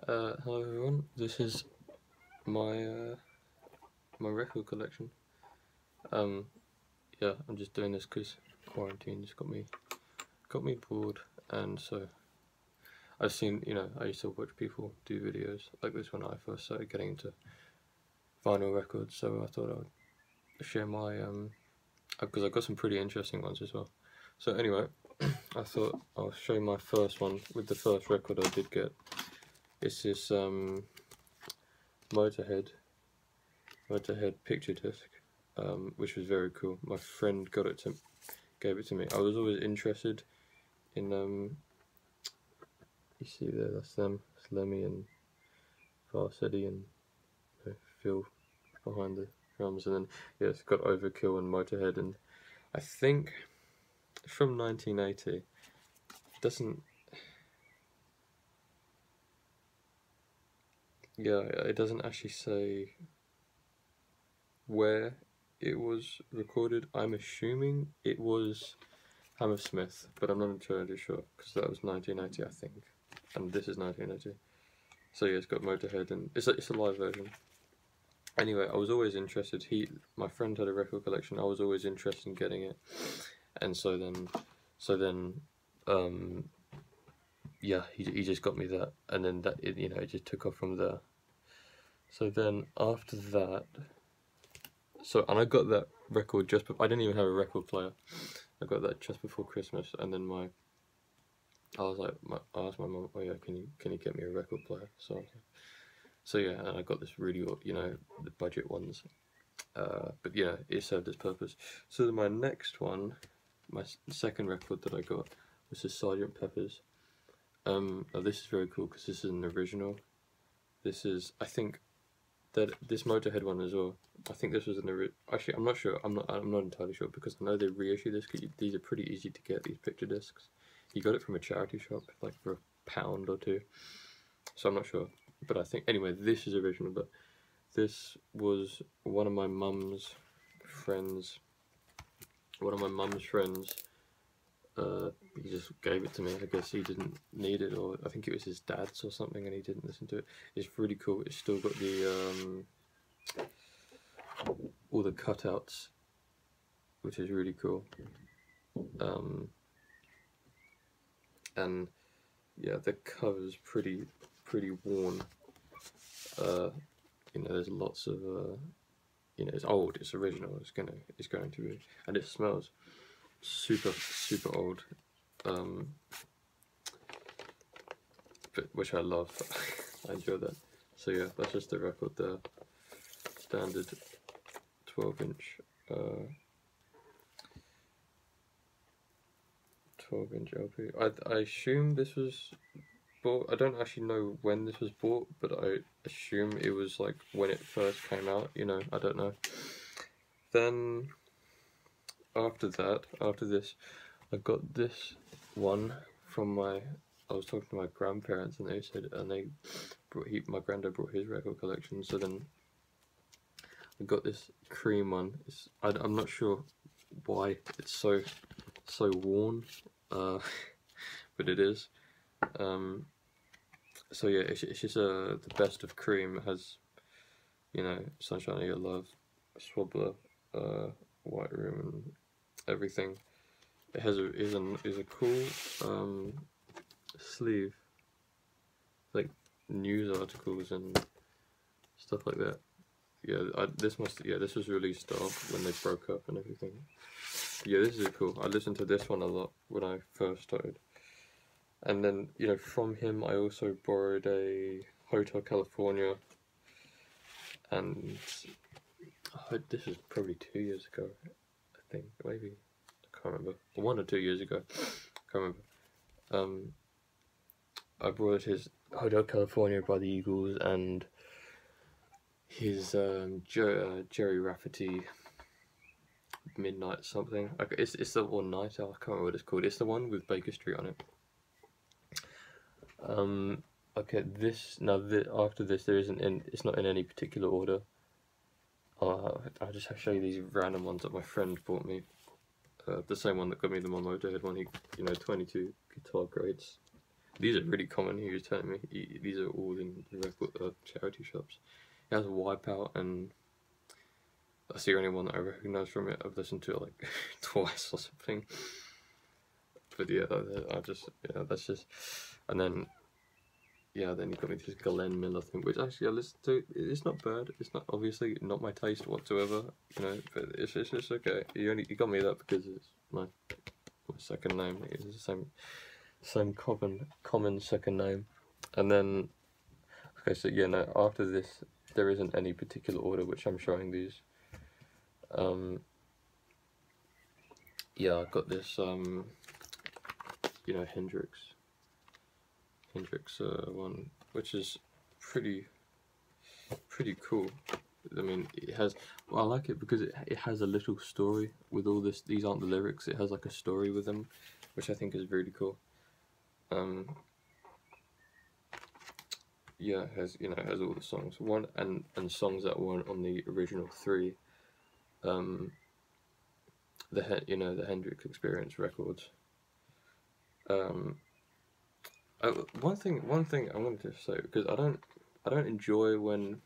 Hello everyone, this is my my record collection. Yeah, I'm just doing this because quarantine's got me bored, and so I've seen, I used to watch people do videos like this when I first started getting into vinyl records, so I thought I would share my because I've got some pretty interesting ones as well. So anyway, I thought I'll show you my first one with the first record I did get. It's this Motorhead picture disc, which was very cool. My friend gave it to me. I was always interested in you see there, that's them, it's Lemmy and Varsetti and Phil behind the drums, and then yeah, it's got Overkill and Motorhead, and I think from 1980. It doesn't actually say where it was recorded. I'm assuming it was Hammersmith, but I'm not entirely sure because that was 1980, I think, and this is 1980. So yeah, it's got Motorhead, and it's a live version. Anyway, I was always interested. My friend had a record collection. I was always interested in getting it, and so then, yeah, he just got me that, and then it just took off from there. So then after that, and I got that record just before, I didn't even have a record player. I got that just before Christmas, and then I asked my mum, oh yeah, can you get me a record player? So yeah, and I got this really, the budget ones, but yeah, it served its purpose. So then my next one, my second record that I got was the Sgt. Pepper's. Oh, this is very cool because this is an original. This is, I think, that this Motorhead one as well. I think this was actually, I'm not sure. I'm not entirely sure because I know they reissue this because these are pretty easy to get. These picture discs, you got it from a charity shop like for £1 or £2. So I'm not sure, but I think anyway this is original. But this was one of my mum's friends. He just gave it to me. I guess he didn't need it, or I think it was his dad's or something, and he didn't listen to it. It's really cool. It's still got the all the cutouts, which is really cool. And yeah, the cover's pretty worn. There's lots of it's old. It's original. It's going to be, and it smells super old. But which I love. I enjoy that. So yeah, that's just the record there. Standard 12-inch 12-inch LP. I assume this was bought. I don't actually know when this was bought, but I assume it was like when it first came out. I don't know. Then after this, I got this one from I was talking to my grandparents, and my granddad brought his record collection. So then I got this Cream one. I'm not sure why it's so worn, but it is. So yeah, it's just the best of Cream. It has, Sunshine of Your Love, Swabbler, White Room, and everything. It has a cool sleeve, like news articles and stuff like that. Yeah, this was released when they broke up and everything. Yeah, this is cool. I listened to this one a lot when I first started. And then, from him I also borrowed a Hotel California, and this was probably 2 years ago, I think, maybe, I can't remember, 1 or 2 years ago, I can't remember. I borrowed his Hotel California by the Eagles and his Jerry Rafferty Midnight something. It's the one Night Owl. I can't remember what it's called. It's the one with Baker Street on it. Okay, after this there isn't it's not in any particular order. I'll just show you these random ones that my friend bought me. The same one that got me the Motorhead one. 22 guitar grades. These are really common. He was telling me these are all in record charity shops. It has Wipeout, and that's the only one that I recognise from it. I've listened to it like twice or something. But yeah, that's just, and then then you got me this Glenn Miller thing, which actually I listened to. It's not bad. It's not obviously not my taste whatsoever, but it's okay. You got me that because it's my second name. It's the same common second name, and then okay, so after this there isn't any particular order which I'm showing these. I got this Hendrix one, which is pretty cool. I mean, I like it because it has a little story with all this. These aren't the lyrics. It has like a story with them, which I think is really cool. It has all the songs. And songs that weren't on the original 3. The Hendrix Experience records. One thing I wanted to say, because I don't enjoy when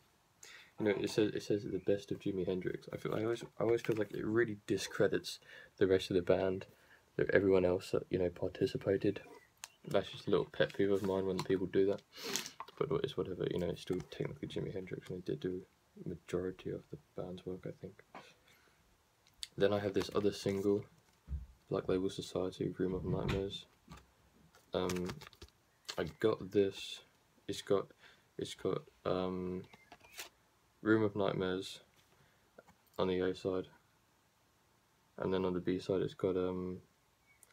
it says the best of Jimi Hendrix. I always feel like it really discredits the rest of the band, everyone else that participated. That's just a little pet peeve of mine when people do that. But it's whatever. It's still technically Jimi Hendrix, and he did do the majority of the band's work, I think. Then I have this other single, Black Label Society, Room of Nightmares. I got this. It's got Room of Nightmares on the A side, and then on the B side it's got A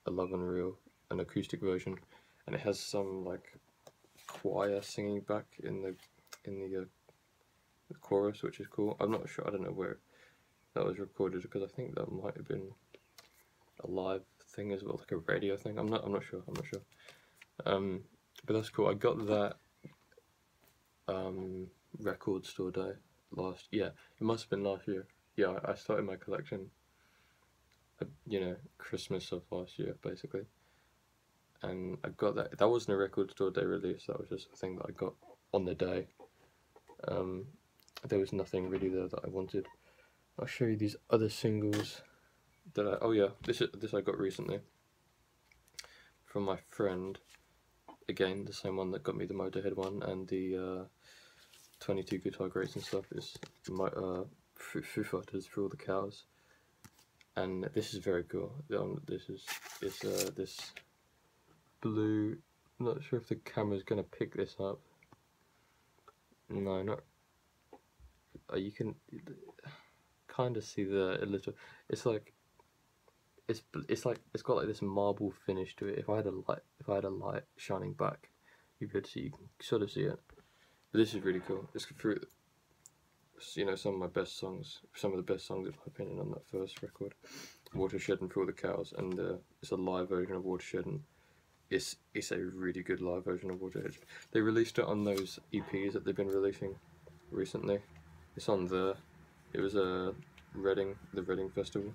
Love Unreal, an acoustic version, and it has some like choir singing back in the chorus, which is cool. I'm not sure. I don't know where that was recorded, because I think that might have been a live thing as well, like a radio thing. I'm not sure. But that's cool. I got that record store day it must have been last year. Yeah, I started my collection Christmas of last year, basically. And I got that. That wasn't a record store day release. That was just a thing that I got on the day. There was nothing really there that I wanted. I'll show you these other singles that this I got recently from my friend. Again, the same one that got me the Motorhead one and the 22 guitar greats and stuff is Foo Fighters For All the Cows. And this is very cool. This is this blue. I'm not sure if the camera's gonna pick this up. No, not. You can kind of see a little. It's got like this marble finish to it. If I had a light shining back, you can sort of see it. But this is really cool. It's through some of my best songs, some of the best songs in my opinion on that first record, Watershed and For All the Cows, and it's a live version of Watershed, and it's a really good live version of Watershed. They released it on those EPs that they've been releasing recently. It's on there. It was the Reading Festival.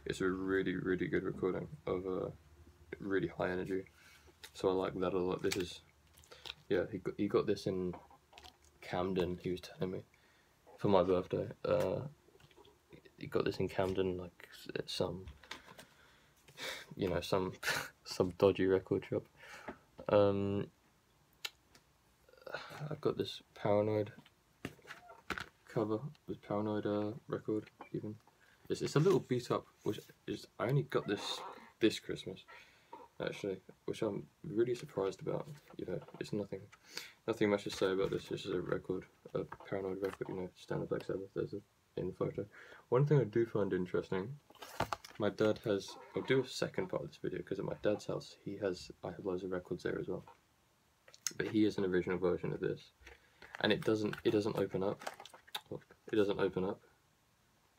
It's a really, really good recording of really high energy. So I like that a lot. This is, he got this in Camden. He was telling me for my birthday. He got this in Camden, like at some dodgy record shop. I've got this Paranoid cover, this Paranoid record even. It's a little beat up, which is, I only got this Christmas actually, which I'm really surprised about. It's nothing much to say about this. This is a Paranoid record, standard Black Sabbath. There's in the photo. One thing I do find interesting, my dad has, I'll do a second part of this video, because at my dad's house I have loads of records there as well, but he has an original version of this, and it doesn't open up. It doesn't open up.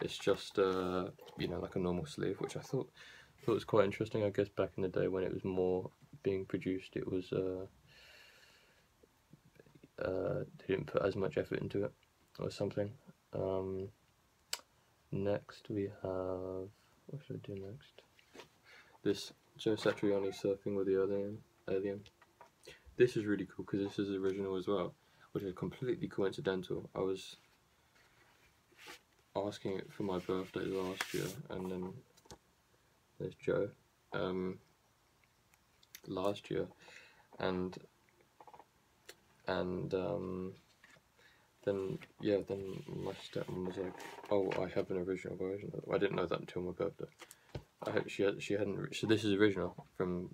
It's just like a normal sleeve, which I thought was quite interesting. I guess back in the day when it was more being produced, it was they didn't put as much effort into it or something. Next we have, what should I do next? This Joe Satriani, Surfing with the Alien. this is really cool because this is original as well, which is completely coincidental. I was asking it for my birthday last year, and then there's Joe, last year, and then my stepmom was like, "Oh, I have an original version." I didn't know that until my birthday. She hadn't. So this is original from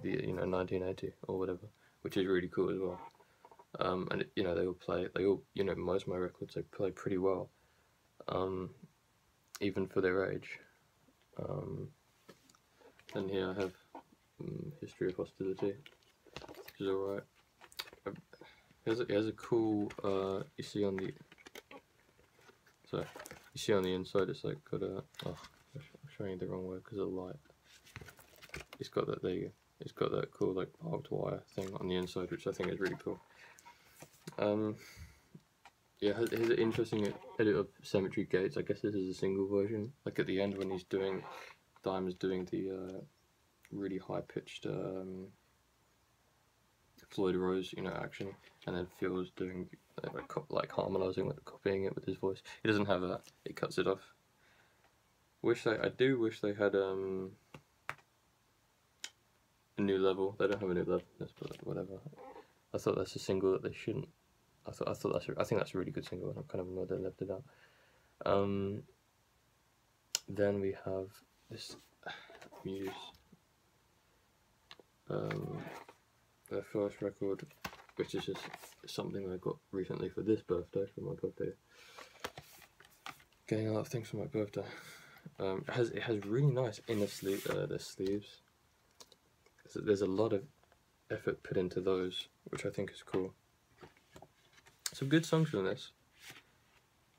the 1980 or whatever, which is really cool as well. And they all most of my records they play pretty well, even for their age. And here I have History of Hostility, which is alright. It has a cool, you see on the inside it's like got a, I'm showing you the wrong way because of the light. It's got that, there you go. It's got that cool like barbed wire thing on the inside, which I think is really cool. Yeah, here's an interesting edit of Cemetery Gates. I guess this is a single version. Like at the end when he's doing, Diamond's doing the really high-pitched Floyd Rose, action, and then Phil's doing like harmonizing, like copying it with his voice. He doesn't have that. It cuts it off. I do wish they had a new level. They don't have a new level. Whatever. I thought that's a single that they shouldn't. I think that's a really good single, and I'm kind of annoyed they left it out. Then we have this Muse. Their first record, which is just something I got recently for this birthday, for my birthday. Getting a lot of things for my birthday. It has really nice inner sleeve. The sleeves. There's a lot of effort put into those, which I think is cool. Some good songs from this,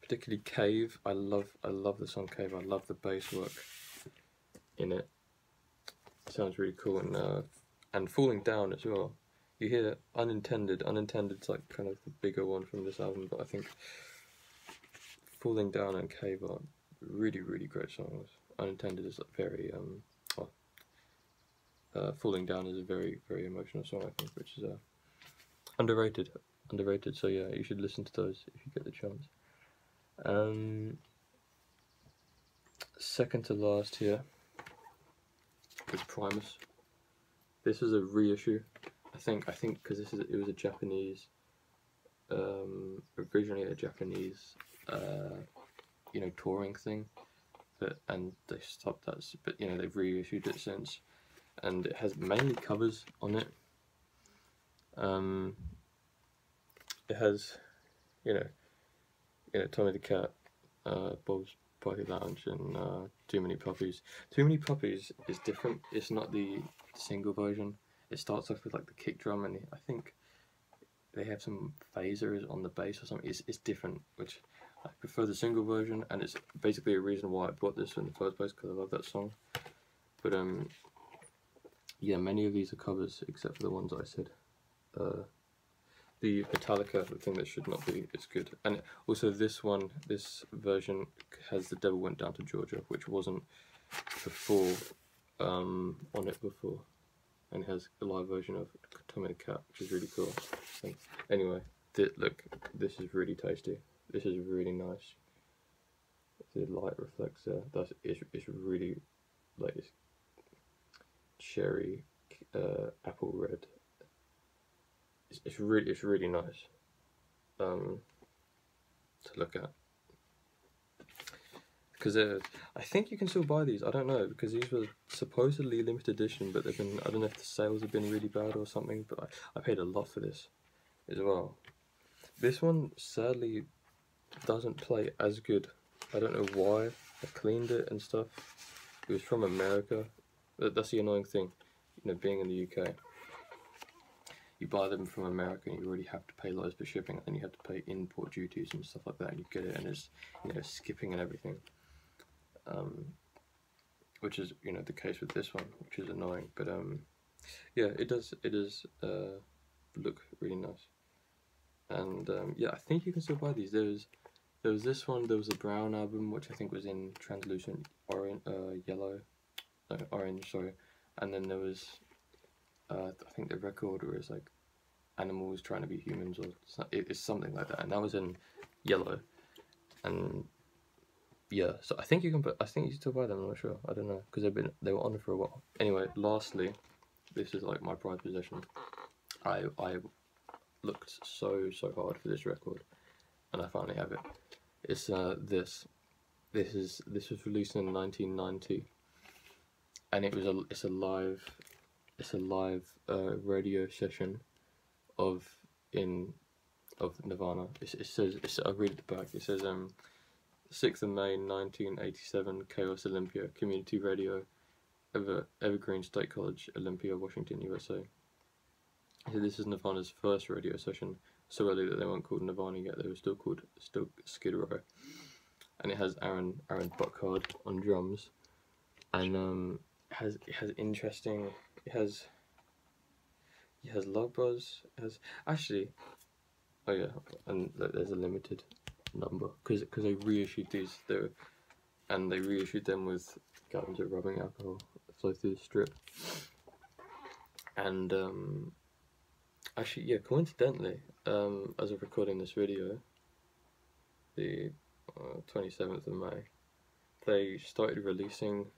particularly Cave. I love the song Cave. I love the bass work in it. Sounds really cool, and Falling Down as well. You hear Untinted's like kind of the bigger one from this album, but I think Falling Down and Cave are really, really great songs. Unintended is like very Falling Down is a very, very emotional song, I think, which is underrated. So yeah, you should listen to those if you get the chance. Second to last here is Primus. This is a reissue. I think because it was a Japanese, originally a Japanese, touring thing, and they stopped that. But they've reissued it since, and it has mainly covers on it. It has, Tommy the Cat, Bob's Party Lounge, and Too Many Puppies. Too Many Puppies is different. It's not the single version. It starts off with like the kick drum, and I think they have some phasers on the bass or something. It's different, which I prefer the single version, and it's basically a reason why I bought this in the first place, because I love that song. But yeah, many of these are covers except for the ones I said. The Metallica, the thing that should not be, it's good. And also this version has The Devil Went Down to Georgia, which wasn't before, on it before. And it has a live version of Tommy the Cat, which is really cool. So, anyway, look, this is really tasty. This is really nice. The light reflects there. It's really, like, it's cherry, apple red. It's really nice to look at, because I think you can still buy these. I don't know, because these were supposedly limited edition, but they've been, I don't know if the sales have been really bad or something, but I paid a lot for this as well. This one sadly doesn't play as good. I don't know why. I cleaned it and stuff. It was from America. That's the annoying thing, being in the UK. You buy them from America and you already have to pay loads for shipping, and then you have to pay import duties and stuff like that, and you get it and it's skipping and everything, which is the case with this one, which is annoying. But yeah, it does look really nice, and yeah, I think you can still buy these. There was this one. There was a brown album, which I think was in translucent orange, orange, sorry, and then there was I think the record order is like animals trying to be humans, or it's something like that. And that was in yellow, and yeah. So I think you can put. I think you still buy them. I'm not sure. I don't know because they were on for a while. Anyway, lastly, this is like my prized possession. I looked so hard for this record, and I finally have it. It's this. This was released in 1990, and it's a live radio session of Nirvana. It says I'll read at the back. It says 6th of May 1987, Chaos Olympia, Community Radio, Evergreen State College, Olympia, Washington, USA. So this is Nirvana's first radio session, so early that they weren't called Nirvana yet. They were still called Skid Row, and it has Aaron Buckhard on drums, and it has Love Buzz. It has actually, oh yeah, and there's a limited number because they reissued these there, and they reissued them with gallons of rubbing alcohol that flow through the strip, and actually, yeah, coincidentally, as of recording this video, the 27th of May, they started releasing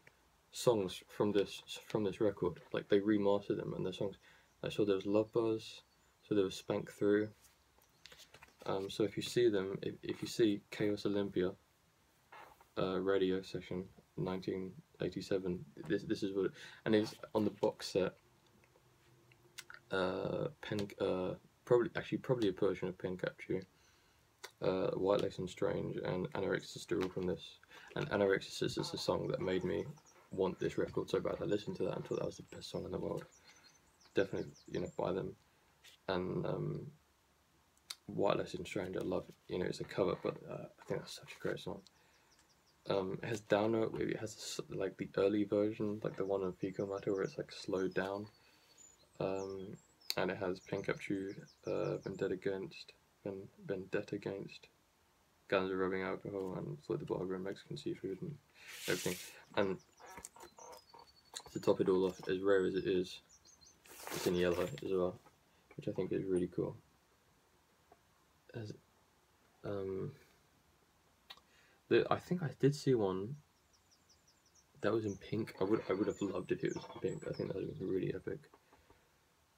songs from this record. Like they remastered them, and the songs. I saw there was Love Buzz, so there was Spank Through. So if you see them, if you see Chaos Olympia, radio session 1987, this is what, and it's on the box set. Probably a version of Pen Capture. White Lace and Strange and Anorexia are all from this, and Anorexia is a song that made me want this record so bad. I listened to that and thought that was the best song in the world. Definitely, buy them. And White Lace and Strange, I love. It's a cover, but I think that's such a great song. It has downer. It has like the early version, like the one on Fecal Matter, where it's like slowed down. And it has Pink Up Chew, Vendetta Against, Guns of Rubbing Alcohol, and Floyd the Barber and Mexican Seafood and everything. And to top it all off, as rare as it is, it's in yellow as well, which I think is really cool. I think I did see one that was in pink. I would have loved it if it was in pink. I think that would have been really epic.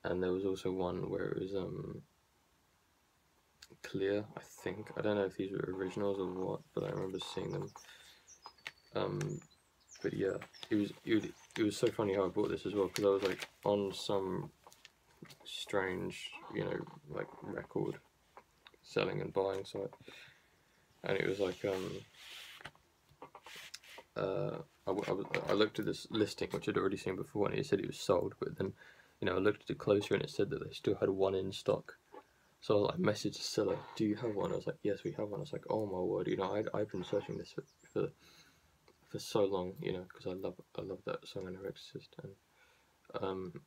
And there was also one where it was clear, I think. I don't know if these were originals or what, but I remember seeing them. But yeah, it was so funny how I bought this as well, because I was like on some strange, like record selling and buying site, and it was like I looked at this listing which I'd already seen before, and it said it was sold, but then I looked at it closer and it said that they still had one in stock. So I messaged the seller, "Do you have one?" I was like, "Yes, we have one." I was like, "Oh my word!" I've been searching this for so long, because I love that song Anorexia, and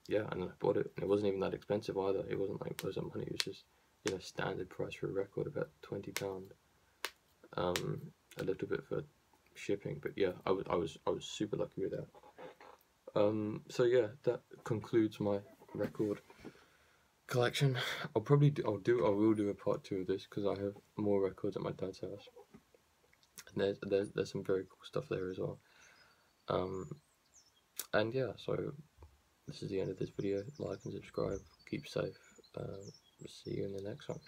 yeah, and I bought it. And it wasn't even that expensive either. It wasn't like loads of money. It was just standard price for a record, about £20. A little bit for shipping, but yeah, I was super lucky with that. So yeah, that concludes my record collection. I will do a part 2 of this, because I have more records at my dad's house, and there's some very cool stuff there as well. And yeah, so this is the end of this video. Like and subscribe. Keep safe. See you in the next one.